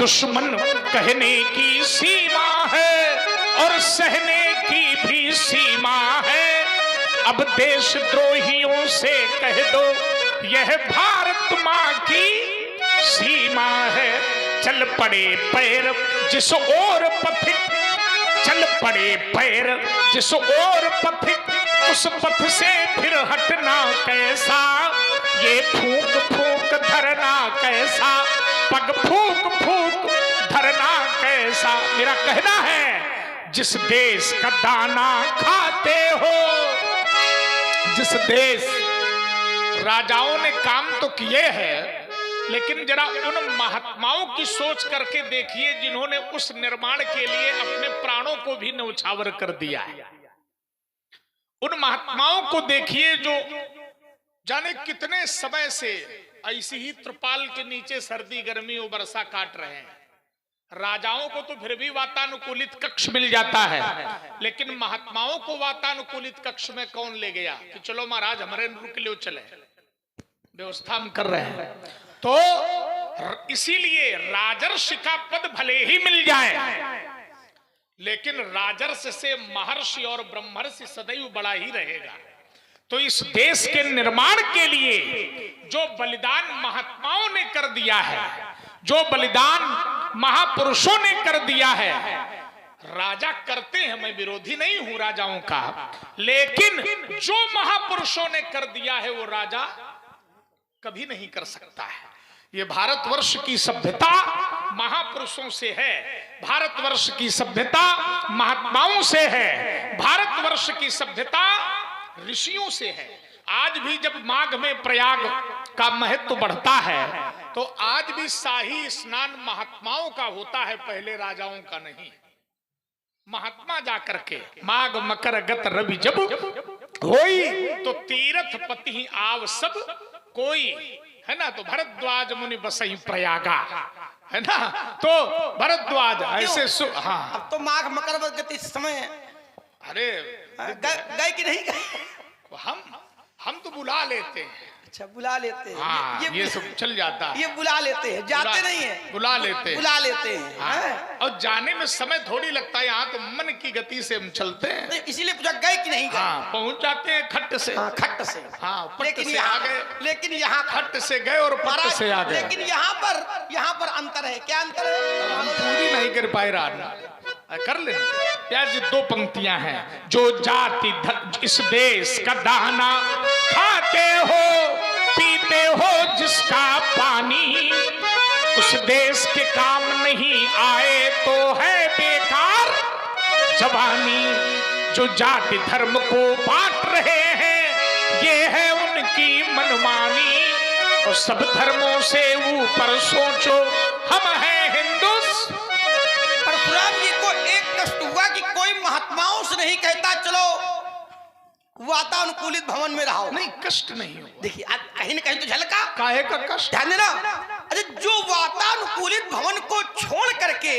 दुश्मन कहने की सीमा है और सहने की भी सीमा है। अब देशद्रोहियों से कह दो यह भारत माँ की सीमा है। चल पड़े पैर जिस ओर पथिक, चल पड़े पैर जिस ओर पथिक, उस पथ से फिर हटना कैसा। ये फूंक फूंक धरना कैसा, पग फूंक फूंक धरना कैसा। मेरा कहना है जिस देश का दाना खाते हो, जिस देश, राजाओं ने काम तो किए हैं, लेकिन जरा उन महात्माओं की सोच करके देखिए जिन्होंने उस निर्माण के लिए अपने प्राणों को भी न्यौछावर कर दिया है। उन महात्माओं को देखिए जो जाने कितने समय से ऐसी ही त्रिपाल के नीचे सर्दी गर्मी और वर्षा काट रहे हैं। राजाओं को तो फिर भी वातानुकूलित कक्ष मिल जाता है, लेकिन महात्माओं को वातानुकूलित कक्ष में कौन ले गया कि चलो महाराज हमारे रुक लो, चले व्यवस्था हम कर रहे हैं। तो इसीलिए राजर्षि का पद भले ही मिल जाए, लेकिन राजर्षि से महर्षि और ब्रह्मर्षि सदैव बड़ा ही रहेगा। तो इस देश के निर्माण के लिए जो बलिदान महात्माओं ने कर दिया है, जो बलिदान महापुरुषों ने कर दिया है, राजा करते हैं, मैं विरोधी नहीं हूं राजाओं का, लेकिन जो महापुरुषों ने कर दिया है वो राजा कभी नहीं कर सकता है। ये भारतवर्ष की सभ्यता महापुरुषों से है, भारतवर्ष की सभ्यता महात्माओं से है, भारतवर्ष की सभ्यता ऋषियों से है। आज भी जब माघ में प्रयाग का महत्व बढ़ता है तो आज भी शाही स्नान महात्माओं का होता है, पहले राजाओं का नहीं। महात्मा जाकर के माघ मकर गत रवि जब होई, तो तीर्थ पति आव सब कोई, है ना। तो भरद्वाज मुनि बसई प्रयागा, है ना। तो भरद्वाज ऐसे हाँ, अब तो माघ मकर गत इस समय, अरे गए कि नहीं गए? हम तो बुला लेते हैं। अच्छा, बुला लेते हैं। हाँ, ये सब चल जाता है। ये बुला लेते हैं, जाते नहीं है, बुला लेते हैं, बुला लेते हैं। हाँ। और जाने में समय थोड़ी लगता है, यहाँ तो मन की गति से हम चलते हैं। इसीलिए पूछा गए कि नहीं गए? हाँ, पहुंच जाते हैं खट्ट से। हाँ, खट्ट से। हाँ, लेकिन से आ गए, लेकिन यहाँ खट्ट से गए और पट्ट से आ गए। लेकिन यहाँ पर अंतर है। क्या अंतर है? हम पूरी नहीं कर पाए राजा, कर ले प्याज। दो पंक्तियां हैं। जो जाति इस देश का दाना खाते हो, पीते हो जिसका पानी, उस देश के काम नहीं आए तो है बेकार जवानी। जो जाति धर्म को बांट रहे हैं ये है उनकी मनमानी, और सब धर्मों से ऊपर सोचो हम हैं हिंदुस्तान। परशुराम जी को एक कष्ट हुआ कि कोई महात्माओं से नहीं कहता चलो वातानुकूलित भवन में रहो। नहीं, कष्ट नहीं हुआ। देखिए कहीं न कहीं तो झलका। काहे का कष्ट? ध्यान देना। अरे जो वातानुकूलित भवन को छोड़ करके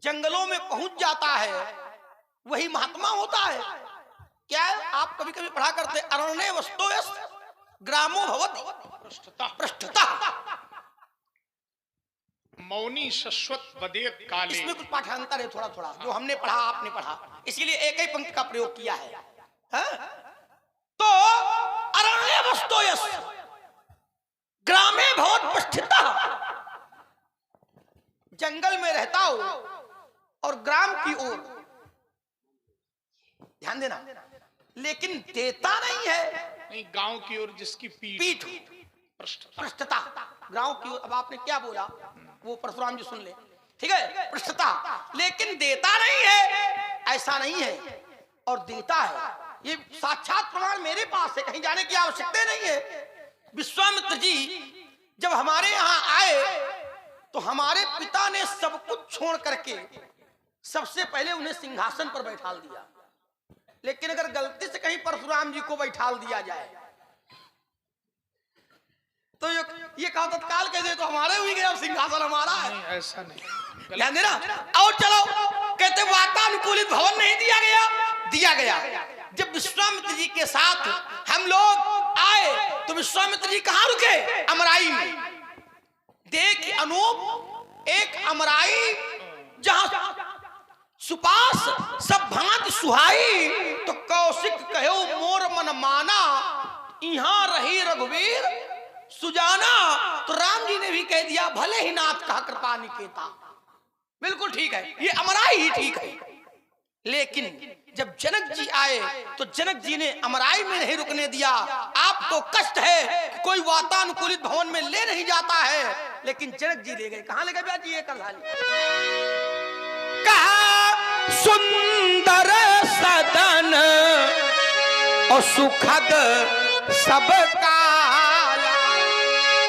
जंगलों में पहुंच जाता है वही महात्मा होता है। क्या है? आप कभी कभी पढ़ा करते अरण्य वस्तो ग्रामो भवति पृष्ठतः मौनी शश्वत वदेत काले। इसमें कुछ पाठांतर है थोड़ा थोड़ा, जो हमने पढ़ा आपने पढ़ा, इसीलिए एक ही पंक्ति का प्रयोग किया है। तो अरण्य वस्तो ग्रामे भवत पृष्ठतः, जंगल में रहता हो और ग्राम की ओर, ध्यान देना, लेकिन देता नहीं है। नहीं, गांव की ओर जिसकी पीठ पृष्ठता, गांव की ओर। अब आपने क्या बोला वो परशुराम जी सुन ले, ठीक है, पृष्ठता, लेकिन देता नहीं है, ऐसा नहीं है, और देता है। ये साक्षात प्रमाण मेरे पास है, कहीं जाने की आवश्यकता नहीं है। विश्वामित्र जी जब हमारे यहाँ आए तो हमारे पिता ने सब कुछ छोड़ करके सबसे पहले उन्हें सिंहासन पर बैठा दिया। लेकिन अगर गलती से कहीं परशुराम जी को बैठा दिया जाए तो ये कहा तत्काल कह दे तो हमारे हुई गया सिंहासन हमारा है। नहीं, ऐसा नहीं, ध्यान देना। और चलो कहते वातानुकूलित भवन नहीं दिया गया, दिया गया। जब विश्वामित्र जी के साथ हम लोग आए तो विश्वामित्र जी कहाँ रुके? अमराई में। देख अनूप एक अमराई जहां सुपास सब भांत सुहाई, तो कौशिक कहो मोर मन माना, यहाँ रही रघुवीर सुजाना। तो राम जी ने भी कह दिया भले ही नाथ कहा कृपा निकेता, बिल्कुल ठीक है, ये अमराई ही ठीक है। लेकिन जब जनक जी आए तो जनक जी ने अमराई में नहीं रुकने दिया। आपको कष्ट है कि कोई वातानुकूलित भवन में ले नहीं जाता है, लेकिन जनक जी ले गए। कहां ले गए ब्याह जी? ये करधानी कहा सुंदर सदन और सुखद सब काला,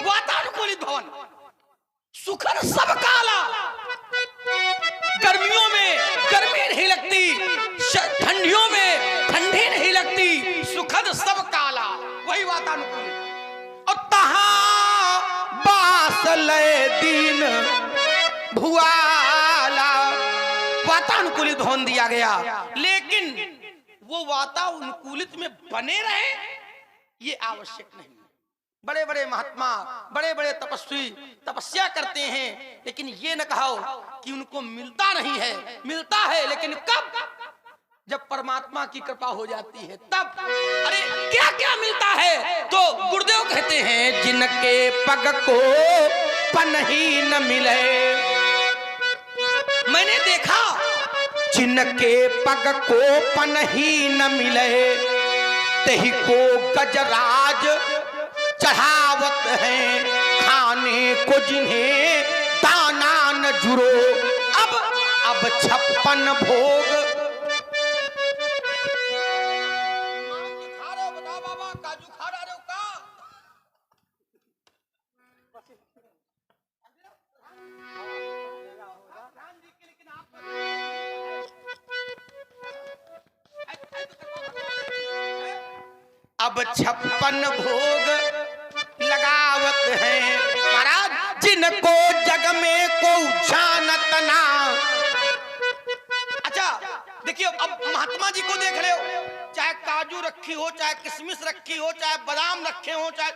वातानुकूलित भवन, सुखद सब काला। गर्मियों में गर्मी नहीं लगती, ठंडियों में ठंडी नहीं लगती, सुखद सब काला, वही वातानुकूलित। और तहां बास लय दीन भुआला, वातानुकूलित भवन दिया गया। लेकिन वो वातानुकूलित में बने रहे ये आवश्यक नहीं। बड़े बड़े महात्मा, बड़े बड़े तपस्वी तपस्या करते हैं, लेकिन ये न कहो कि उनको मिलता नहीं है, मिलता है, लेकिन कब? जब परमात्मा की कृपा हो जाती है तब। अरे क्या क्या मिलता है? तो गुरुदेव कहते हैं जिनके पग को पन ही न मिले, मैंने देखा जिनके पग को पन ही न मिले, तही को गजराज चढ़ावत है, खाने को जिन्हें दाना न जुरो, अब 56 भोग। खा रहे हो? बताओ बाबा, काजू खा रहे हो का? अब 56 भोग लगावत है महाराज, जिनको जग में को जानत ना। अच्छा देखिए, अब महात्मा जी को देख रहे हो, चाहे काजू रखी हो, चाहे किशमिश रखी हो, चाहे बादाम रखे हो, चाहे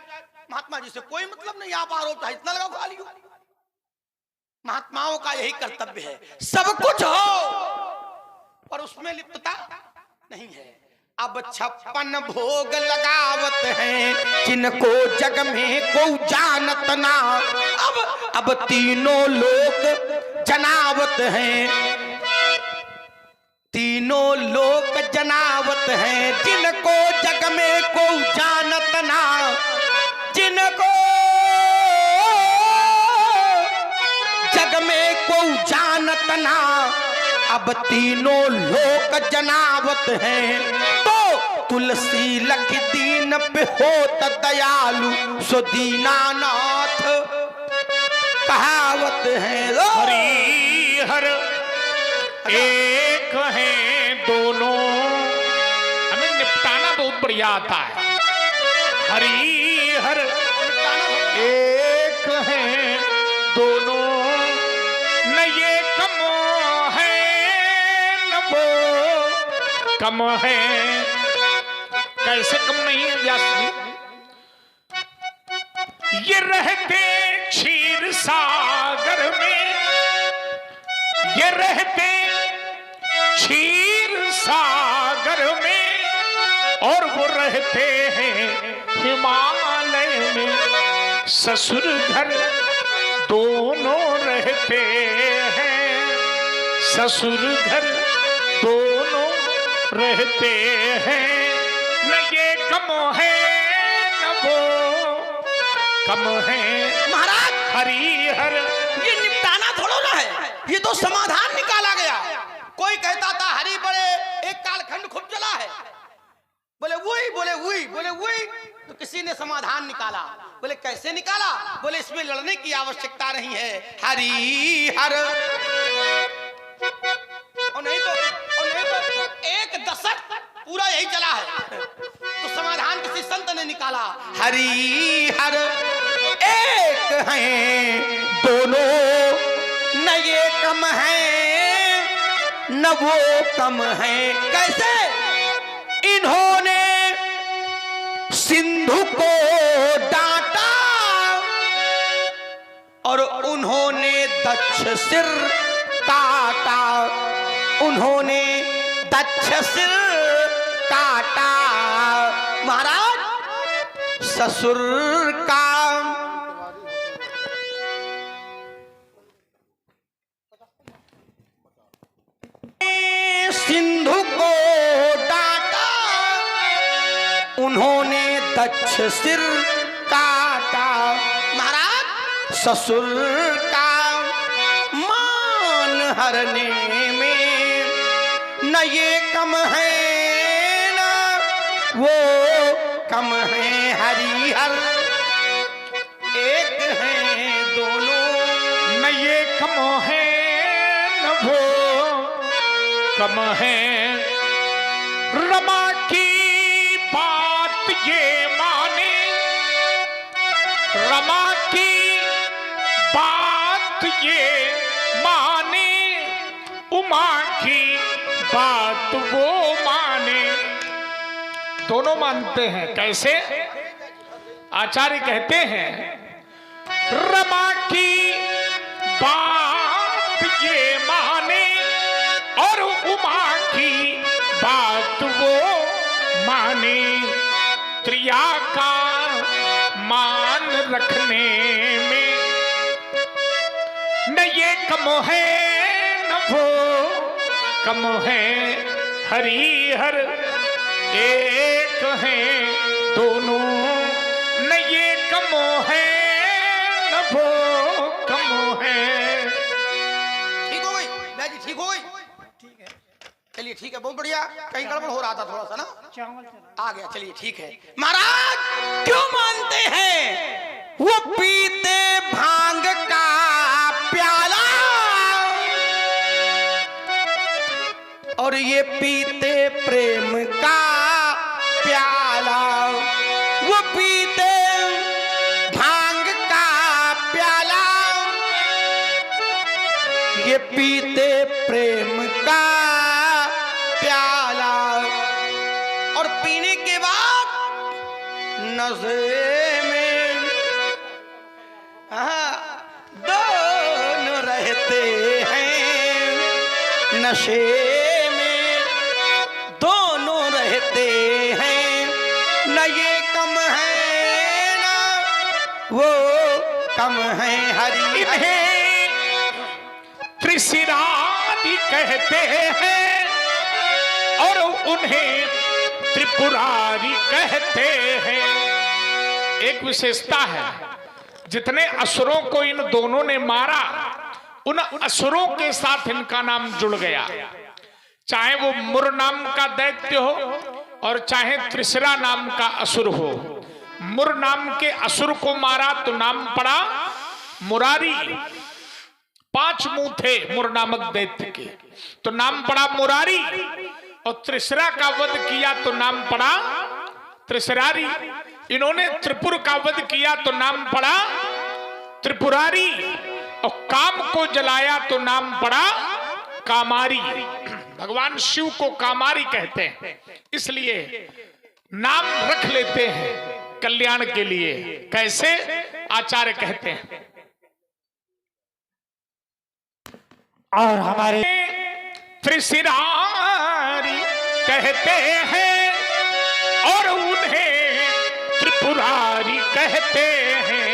महात्मा जी से कोई मतलब नहीं, आप आ रहे हो चाहे इतना लगा खा लियो। महात्माओं का यही कर्तव्य है, सब कुछ हो पर उसमें लिप्तता नहीं है। अब 56 भोग लगावत हैं, जिनको जग में को जानत ना। अब तीनों लोग जनावत हैं, तीनों लोग जनावत हैं, जिनको जग में को जानत ना, जिनको जग में को जानत ना। अब तीनों लोग जनावत हैं, तो तुलसी लख दीन पे होत दयालु, सो दीनानाथ कहावत है। हरि हर एक हैं दोनों, हमें निपटाना बहुत बढ़िया आता है। हरि हर एक हैं दोनों, न ये कम है न वो कम है। कैसे कम नहीं है व्यास जी? ये रहते क्षीर सागर में, ये रहते क्षीर सागर में, और वो रहते हैं हिमालय में। ससुर घर दोनों रहते हैं, ससुर घर दोनों रहते हैं। न ये कम है न वो कम है। महाराज हरिहर, ये निपटाना थोड़ा ना है, ये तो समाधान निकाला गया। कोई कहता था हरि बड़े, एक कालखंड खूब चला है, बोले वही बोले वही बोले वही, तो किसी ने समाधान निकाला। बोले कैसे निकाला? बोले इसमें लड़ने की आवश्यकता नहीं है, हरि हर। और नहीं तो एक दशक पूरा यही चला है, तो समाधान किसी संत ने निकाला। हरि हर एक हैं दोनों, न ये कम है न वो कम है। कैसे? इन्होंने सिंधु को डांटा और उन्होंने दक्ष सिर काटा, उन्होंने दक्ष सिर काटा। महाराज ससुर का सिंधु को डांटा, उन्होंने दक्ष सिर काटा। महाराज ससुर का मान हरने में न ये कम है न वो कम है हरिहर, एक है दोनों न ये कम है न वो कम है। रमा की बात ये माने, रमा की बात ये माने, उमा की बात वो माने। दोनों मानते हैं। कैसे? आचार्य कहते हैं रमा की बात ये माने और उमा की बात वो माने। त्रिया का मान रखने में न ये कम है न वो कम है हरिहर, एक है दोनों न ये कम है न वो कम है। ठीक हो गई भैया जी? ठीक हो गई? ठीक है, चलिए ठीक है, बहुत बढ़िया। कहीं गड़बड़ हो रहा था थोड़ा सा ना, आ गया। चलिए ठीक है। महाराज क्यों मानते हैं? वो पीते भांग का प्याला और ये पीते प्रेम का प्याला। वो पीते भांग का प्याला, ये पीते प्रेम का प्याला। और पीने के बाद नशे में दोनों रहते हैं, नशे में दोनों रहते हैं। न ये कम है न वो कम है हरि। इन्हें त्रिशिरादि कहते हैं और उन्हें त्रिपुरारी कहते हैं। एक विशेषता है, जितने असुरों को इन दोनों ने मारा, उन असुरों के साथ इनका नाम जुड़ गया। चाहे वो मुर नाम का दैत्य हो और चाहे त्रिशिरा नाम का असुर हो। मुर नाम के असुर को मारा तो नाम पड़ा मुरारी। 5 मुंह थे मुर नामक दैत्य के, तो नाम पड़ा मुरारी। और त्रिशिरा का वध किया तो नाम पड़ा त्रिशिरारी। इन्होंने त्रिपुर का वध किया तो नाम पड़ा त्रिपुरारी। और काम को जलाया तो नाम पड़ा कामारी। भगवान शिव को कामारी कहते हैं, इसलिए नाम रख लेते हैं कल्याण के लिए। कैसे? आचार्य कहते हैं और हमारे त्रिशिरारी कहते हैं और उन्हें त्रिपुरारी कहते हैं।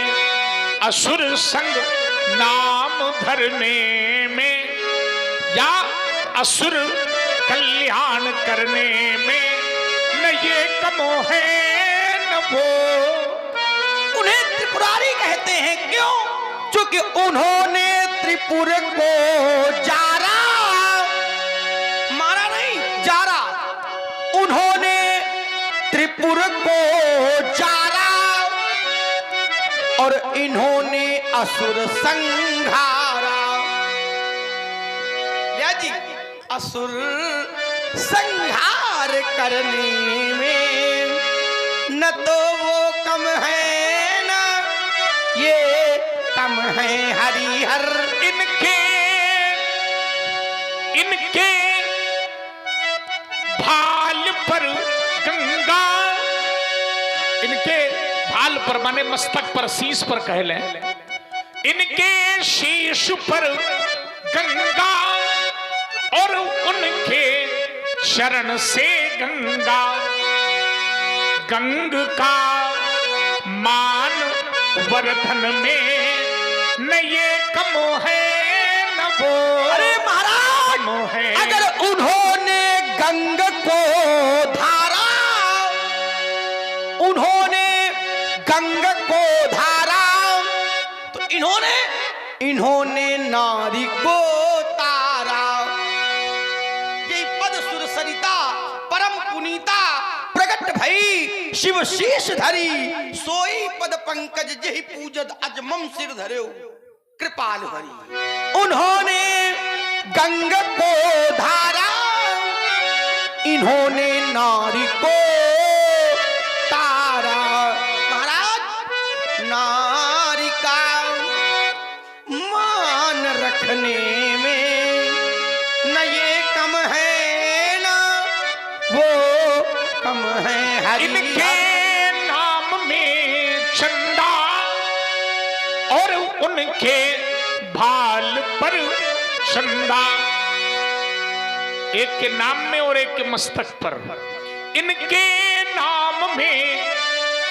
असुर संग नाम धरने में या असुर कल्याण करने में न ये कम है न वो। उन्हें त्रिपुरारी कहते हैं। क्यों? क्योंकि उन्होंने त्रिपुर को जारा, मारा नहीं, जारा। उन्होंने त्रिपुर को जारा और इन्होंने असुर संहारा। या जी, असुर संहार करने में न तो वो कम है न ये कम है हरिहर। इनके भाल पर गंगा, इनके भाल पर माने मस्तक पर, शीश पर कह लें, इनके शीश पर गंगा और उनके चरण से गंगा, गंग का मान वर्धन में न ये कम है न वो। अरे महाराज है। अगर उन्होंने गंग को धारा, उन्होंने गंग को धारा, तो इन्होंने नारी को तारा। ये पद सुर सरिता परम पुनीता प्रगट भई शिव शीश धरी, सोई पद पंकज जहि पूजद अजमम सिर धरे कृपाल भरी। उन्होंने गंग को धारा, इन्होंने नारी को तारा। महाराज नारी का मान रखने में न ये कम है न वो कम है। हरि इनके नाम में चंदा और उनके भाल पर चंदा, एक के नाम में और एक के मस्तक पर। इनके नाम में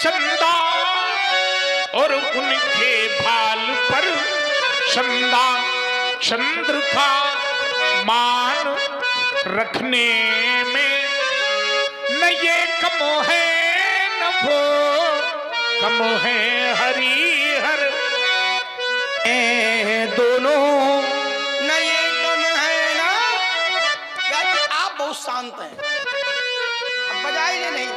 चंदा और उनके भाल पर चंदा, चंद्र का मान रखने में न ये कम है न वो कम है। हरि हर दोनों न ये कम है ना। आप बहुत शांत हैं, अब बजाइए नहीं।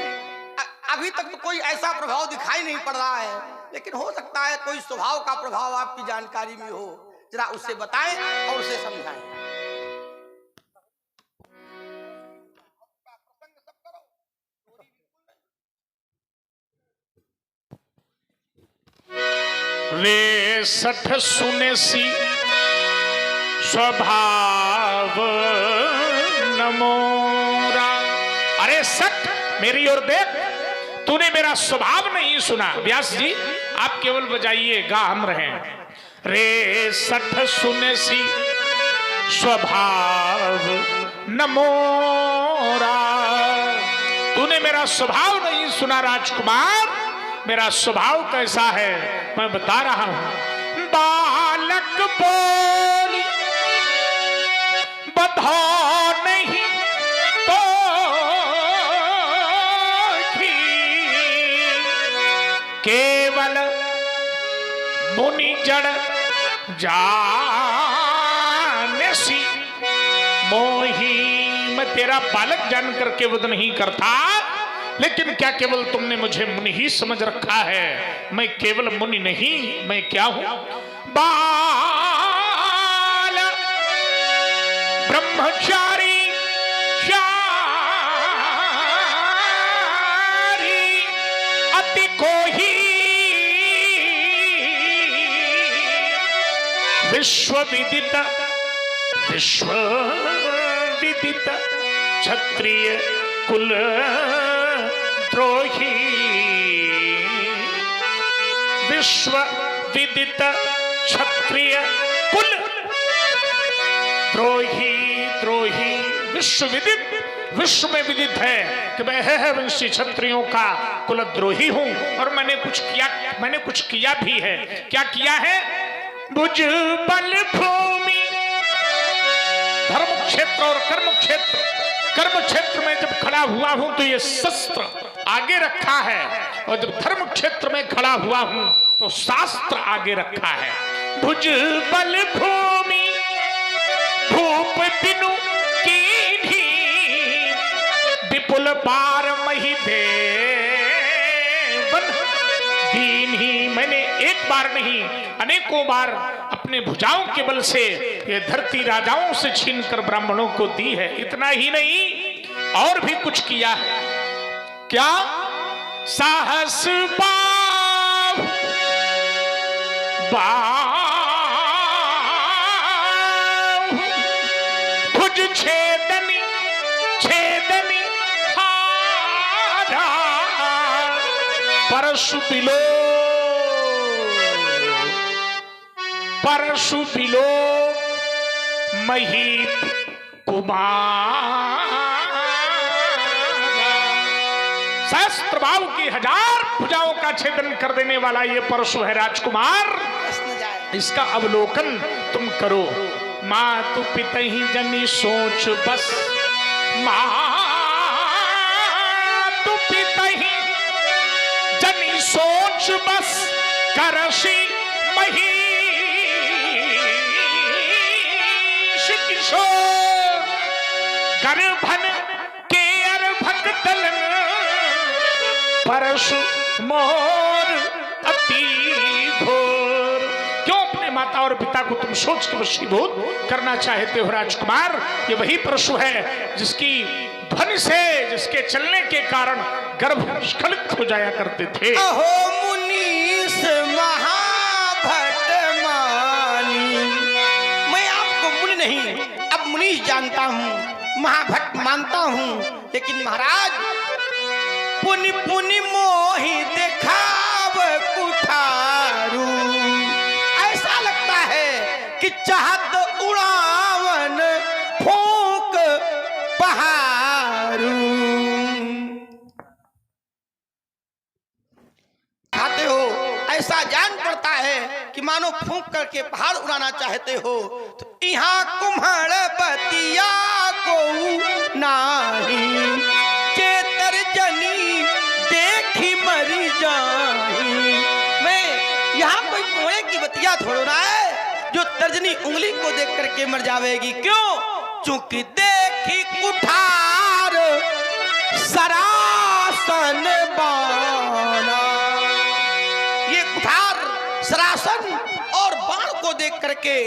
अभी तक तो कोई ऐसा प्रभाव दिखाई नहीं पड़ रहा है, लेकिन हो सकता है कोई स्वभाव का प्रभाव आपकी जानकारी में हो। जरा उससे बताएं और उसे समझाएं। रे सठ सुने सी स्वभाव नमोरा। अरे सठ मेरी ओर देख, तूने मेरा स्वभाव नहीं सुना। व्यास जी आप केवल बजाइए, गा हम रहे। रे सठ सुने सी स्वभाव नमोरा। तूने मेरा स्वभाव नहीं सुना राजकुमार। मेरा स्वभाव कैसा है मैं बता रहा हूं। बालक बोली बधा नहीं तो केवल मुनि जड़ जाने सी मोही। मैं तेरा बालक जानकर के वध नहीं करता, लेकिन क्या केवल तुमने मुझे मुनि ही समझ रखा है? मैं केवल मुनि नहीं, मैं क्या हूं? बाल ब्रह्मचारी अति को ही विश्वविदित क्षत्रिय कुल द्रोही। विश्व विदित क्षत्रिय कुल द्रोही। द्रोही विश्व विदित, विश्व में विदित है कि मैं है वंशी क्षत्रियों का कुलद्रोही हूं। और मैंने कुछ किया भी है। क्या किया है? भुज बल भूमि धर्म क्षेत्र और कर्म क्षेत्र, कर्म क्षेत्र में जब खड़ा हुआ हूं तो ये शस्त्र आगे रखा है, और जब धर्म क्षेत्र में खड़ा हुआ हूं तो शास्त्र आगे रखा है। भुज बल भूमि भूप बिनु कीन्ही विपुल पार मही देवन दीन्ही। मैंने एक बार नहीं अनेकों बार अपने भुजाओं के बल से ये धरती राजाओं से छीनकर ब्राह्मणों को दी है। इतना ही नहीं और भी कुछ किया है। क्या? साहस बाव भुज छेदनी हारा परशु पिलो परशु बिलोक महीप कुमार। सहस्त्र बाहु की 1000 भुजाओं का छेदन कर देने वाला ये परशु है राजकुमार। इसका अवलोकन तुम करो। मातु पितहि जनि सोच बस, मातु पितहि जनि सोच बस, करषि महीष किशोर। गर्भन के अर्भक दलन, परशु मोर अति घोर। क्यों अपने माता और पिता को तुम सोच के वशीभूत करना चाहते हो राजकुमार? ये वही परशु है जिसकी ध्वनि से, जिसके चलने के कारण गर्भ स्खलित हो जाया करते थे। अहो मुनीस महाभट मानी, मैं आपको मुनि नहीं अब मुनीस जानता हूँ, महाभट मानता हूँ, लेकिन महाराज पुनि पुनि मोहि देखाव कुठारू। ऐसा लगता है कि चाहत उड़ावन फूंक पहाड़ू। खाते हो ऐसा जान पड़ता है कि मानो फूंक करके पहाड़ उड़ाना चाहते हो। तो यहाँ कुम्हड़ बतिया को नाही, चेतर जनी देखी मरी जाही। मैं यहाँ कोई कोड़े की बतिया थोड़ा ना है जो तर्जनी उंगली को देख करके मर जाएगी। क्यों? चूंकि देखी कुठार सरासन बाना। ये कुठार सरासन और बाण को देख करके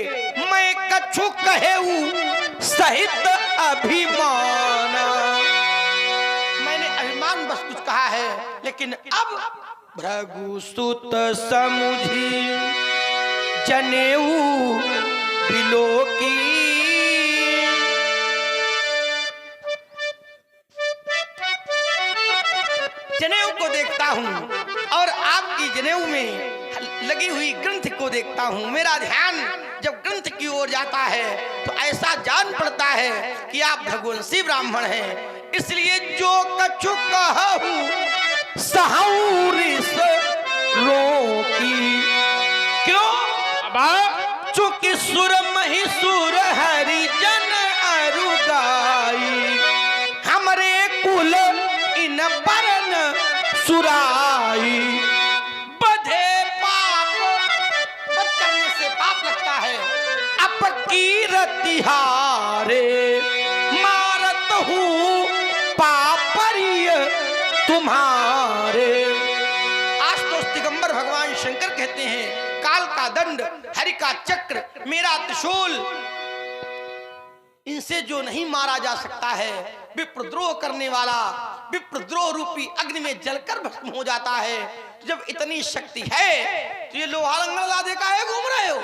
मैं कछु कहेऊ सहित अभिमाना। मैंने अभिमान बस कुछ कहा है, लेकिन अब भृगुसुत समुझी जनेऊ बिलोकी। जनेऊ को देखता हूं और आपकी जनेऊ में लगी हुई ग्रंथ को देखता हूं। मेरा ध्यान जब ग्रंथ की ओर जाता है तो ऐसा जान पड़ता है कि आप भगवंशी ब्राह्मण हैं। इसलिए जो कछु कहूं सहौरिस रोकी। क्यों? चूंकि सुर महिसुर हरिजन अरुगाई, हमरे कुल इन परन सुराई। बधे पाप, बद करने से पाप लगता है। अपकीरतिहारे मारत हूँ पापरिय तुम्हारे। आशुतोष दिगंबर भगवान शंकर कहते हैं काल का दंड, हरि का चक्र, मेरा त्रिशूल, इनसे जो नहीं मारा जा सकता है, विप्रद्रोह करने वाला विप्रद्रोह रूपी अग्नि में जलकर भस्म हो जाता है। तो जब इतनी शक्ति है तो ये लोहा लंगड़ लादे का है घूम रहे हो?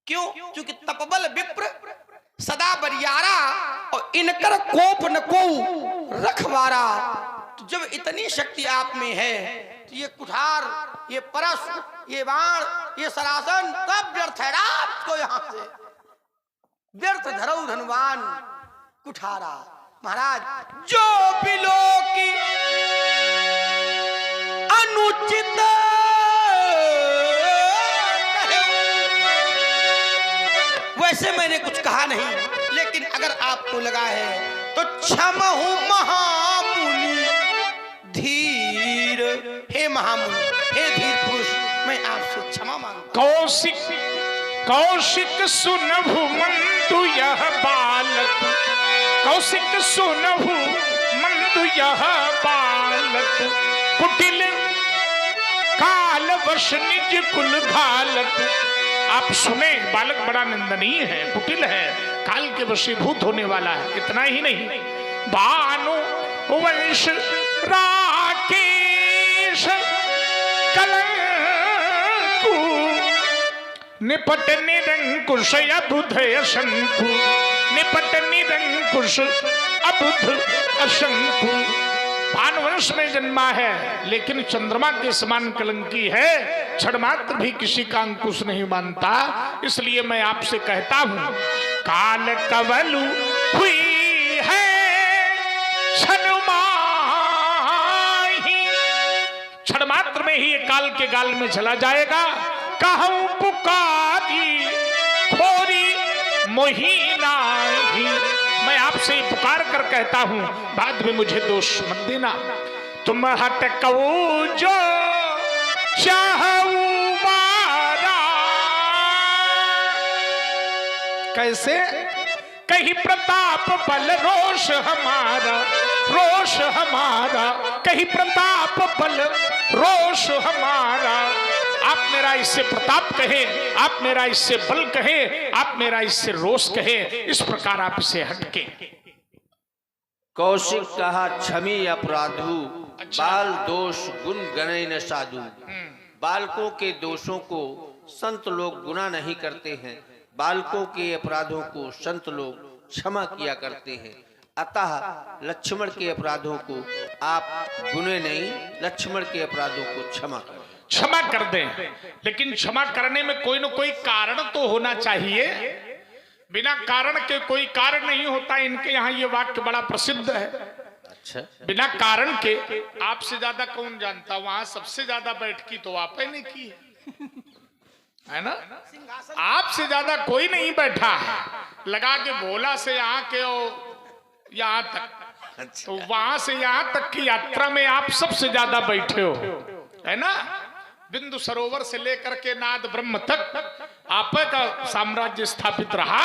क्यों? क्योंकि तपबल विप्र सदा बरियारा और इनकर कोप न को रखवारा। तो जब इतनी शक्ति आप में है तो ये कुठार, ये परश, ये बाण, ये सरासन सब व्यर्थ है। आपको यहां से व्यर्थ धरऊ धनवान कुठारा। महाराज जो बिलोकी अनुचित वैसे मैंने कुछ कहा नहीं, लेकिन अगर आपको लगा है तो क्षमहु महामुनि धीर। हे महामुनि, हे धीर पुरुष, मैं आपसे क्षमा मांगता। कौशिक कौशिक सुनभु मंदु यह बालक, कौशिक सुनभु मंदु यह बालक। कुटिल काल वश निज कुल घालक। आप सुने, बालक बड़ा निंदनीय है, कुटिल है, काल के वशीभूत होने वाला है। इतना ही नहीं, भानु वंश राकेश कलंकु, निपट निरंकुश अबुध अशंकु, निपट निरंकुश अबुध अशंकु। पानवंश में जन्मा है, लेकिन चंद्रमा के समान कलंकी है, क्षणमात्र भी किसी का अंकुश नहीं मानता। इसलिए मैं आपसे कहता हूं, काल कवल हुई है क्षणमात्र में ही ये काल के गाल में चला जाएगा। कहूं पुकारी खोरी मोहिना ही, मैं आपसे पुकार कर कहता हूं, बाद में मुझे दोष मत देना। तुम हटको जो चाहू मारा, कैसे? कहीं प्रताप बल रोष हमारा, रोष हमारा, कहीं प्रताप बल रोष हमारा। आप मेरा इससे प्रताप कहे, आप मेरा इससे बल कहे, आप मेरा इससे रोष कहे, इस प्रकार आप इसे हटके। कौशिक कहा क्षमी अपराधु, बाल दोष गुण गणे न साधु। बालकों के दोषों को संत लोग गुना नहीं करते हैं, बालकों के अपराधों को संत लोग क्षमा किया करते हैं। अतः लक्ष्मण के अपराधों को आप गुने नहीं, लक्ष्मण के अपराधों को क्षमा करें, क्षमा कर दें। लेकिन क्षमा करने में कोई न कोई कारण तो होना चाहिए, बिना कारण के कोई कारण नहीं होता। इनके यहाँ ये वाक्य बड़ा प्रसिद्ध है। अच्छा, बिना कारण के आपसे ज्यादा कौन जानता, वहां सबसे ज्यादा बैठकी तो आप ही ने की है ना? आपसे ज्यादा कोई नहीं बैठा है, लगा के भोला से यहाँ के यहाँ तक। अच्छा। तो वहां से यहाँ तक की यात्रा में आप सबसे ज्यादा बैठे हो, है ना? बिंदु सरोवर से लेकर के नाद ब्रह्म तक आप का साम्राज्य स्थापित रहा।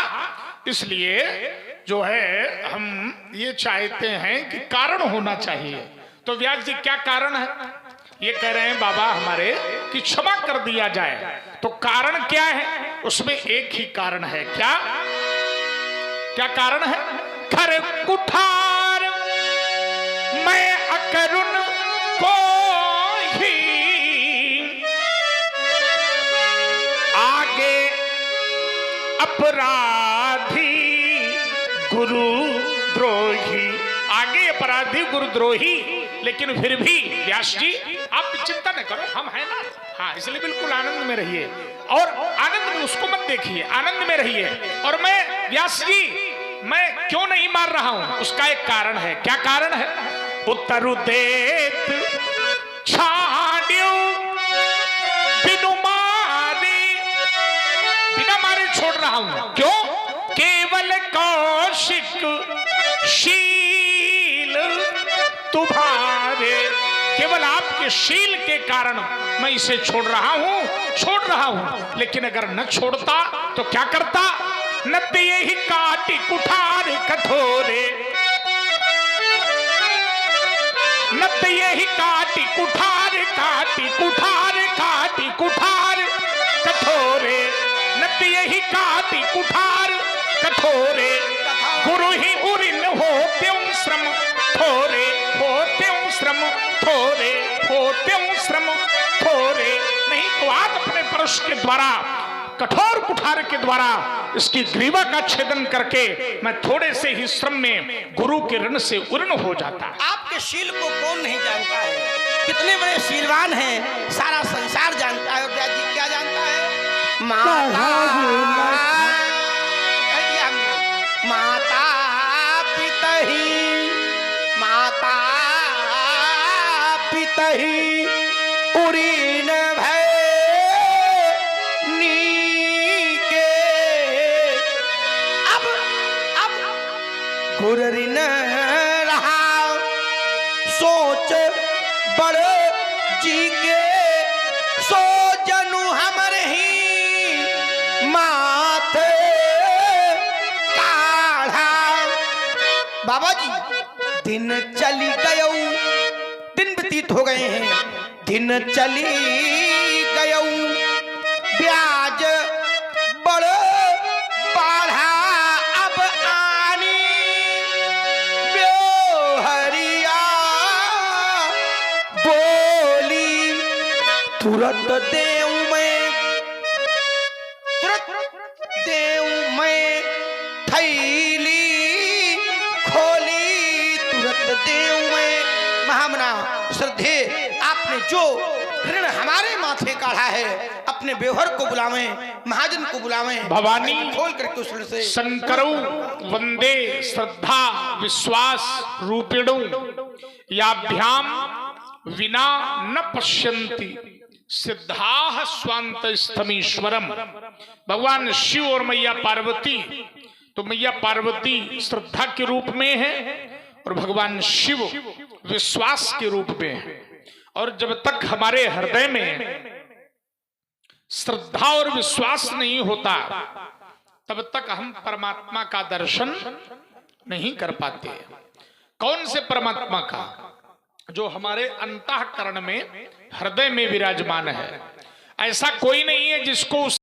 इसलिए जो है हम ये चाहते हैं कि कारण होना चाहिए। तो व्यास जी क्या कारण है? ये कह रहे हैं बाबा हमारे कि क्षमा कर दिया जाए। तो कारण क्या है? उसमें एक ही कारण है। क्या क्या कारण है? खर कुठार मैं अकरुण को ही आगे अपराधी गुरु द्रोही, आगे अपराधी गुरुद्रोही। लेकिन फिर भी व्यास जी आप चिंता न करो, हम हैं ना। हाँ, इसलिए बिल्कुल आनंद में रहिए, और आनंद में उसको मत देखिए, आनंद में रहिए। और मैं व्यास जी मैं क्यों नहीं मार रहा हूं, उसका एक कारण है। क्या कारण है? उत्तरु देत छाड्यो बिनु मारे, बिना मारे छोड़ रहा हूं। क्यों? केवल कौशिक शील तुम्हारे, केवल आपके शील के कारण मैं इसे छोड़ रहा हूं। लेकिन अगर न छोड़ता तो क्या करता? नत यही काटी कुठार कठोरे, नत यही काटी कुठार, काटी कुठार, काटी कुठार कठोरे, नत यही काटी कुठार कठोरे। गुरु ही उरिन होत्यों श्रम थोरे, होत्यों श्रम थोरे, होत्यों श्रम थोरे। नहीं तो आप अपने परश के द्वारा, कठोर कुठार के द्वारा इसकी ग्रीवा का छेदन करके मैं थोड़े से ही श्रम में गुरु के ऋण से उर्ण हो जाता। आपके शील को कौन नहीं जानता है? कितने बड़े शीलवान हैं, सारा संसार जानता है। और जी क्या जानता है? माता पितही, माता पितही उरीन भय नीके। अब गुररी न रहा सोच बड़ जी के, सो जनु हमर ही माथे काढ़ा। बाबा जी दिन चली गयऊ, दिन व्यतीत हो गए हैं, दिन चली गयऊ, ब्याज बड़ बढ़ा अब आनी ब्योहरिया बोली। तुरंत देऊ मैं, तुरंत देऊ मैं थैली खोली, तुरंत देऊ मैं जो ऋण हमारे माथे काढ़ा है अपने बेहर को बुलावें, महाजन को बुलावें, भवानी खोल करके उस ऋण से शंकरौ वंदे श्रद्धा विश्वास रूपिणौ याभ्याम विना न पश्यन्ति सिद्धाः स्वांत स्थमीश्वरम। भगवान शिव और मैया पार्वती, तो मैया पार्वती श्रद्धा के रूप में है और भगवान शिव विश्वास के रूप में है। और जब तक हमारे हृदय में श्रद्धा और विश्वास नहीं होता तब तक हम परमात्मा का दर्शन नहीं कर पाते। कौन से परमात्मा का? जो हमारे अंतःकरण में हृदय में विराजमान है। ऐसा कोई नहीं है जिसको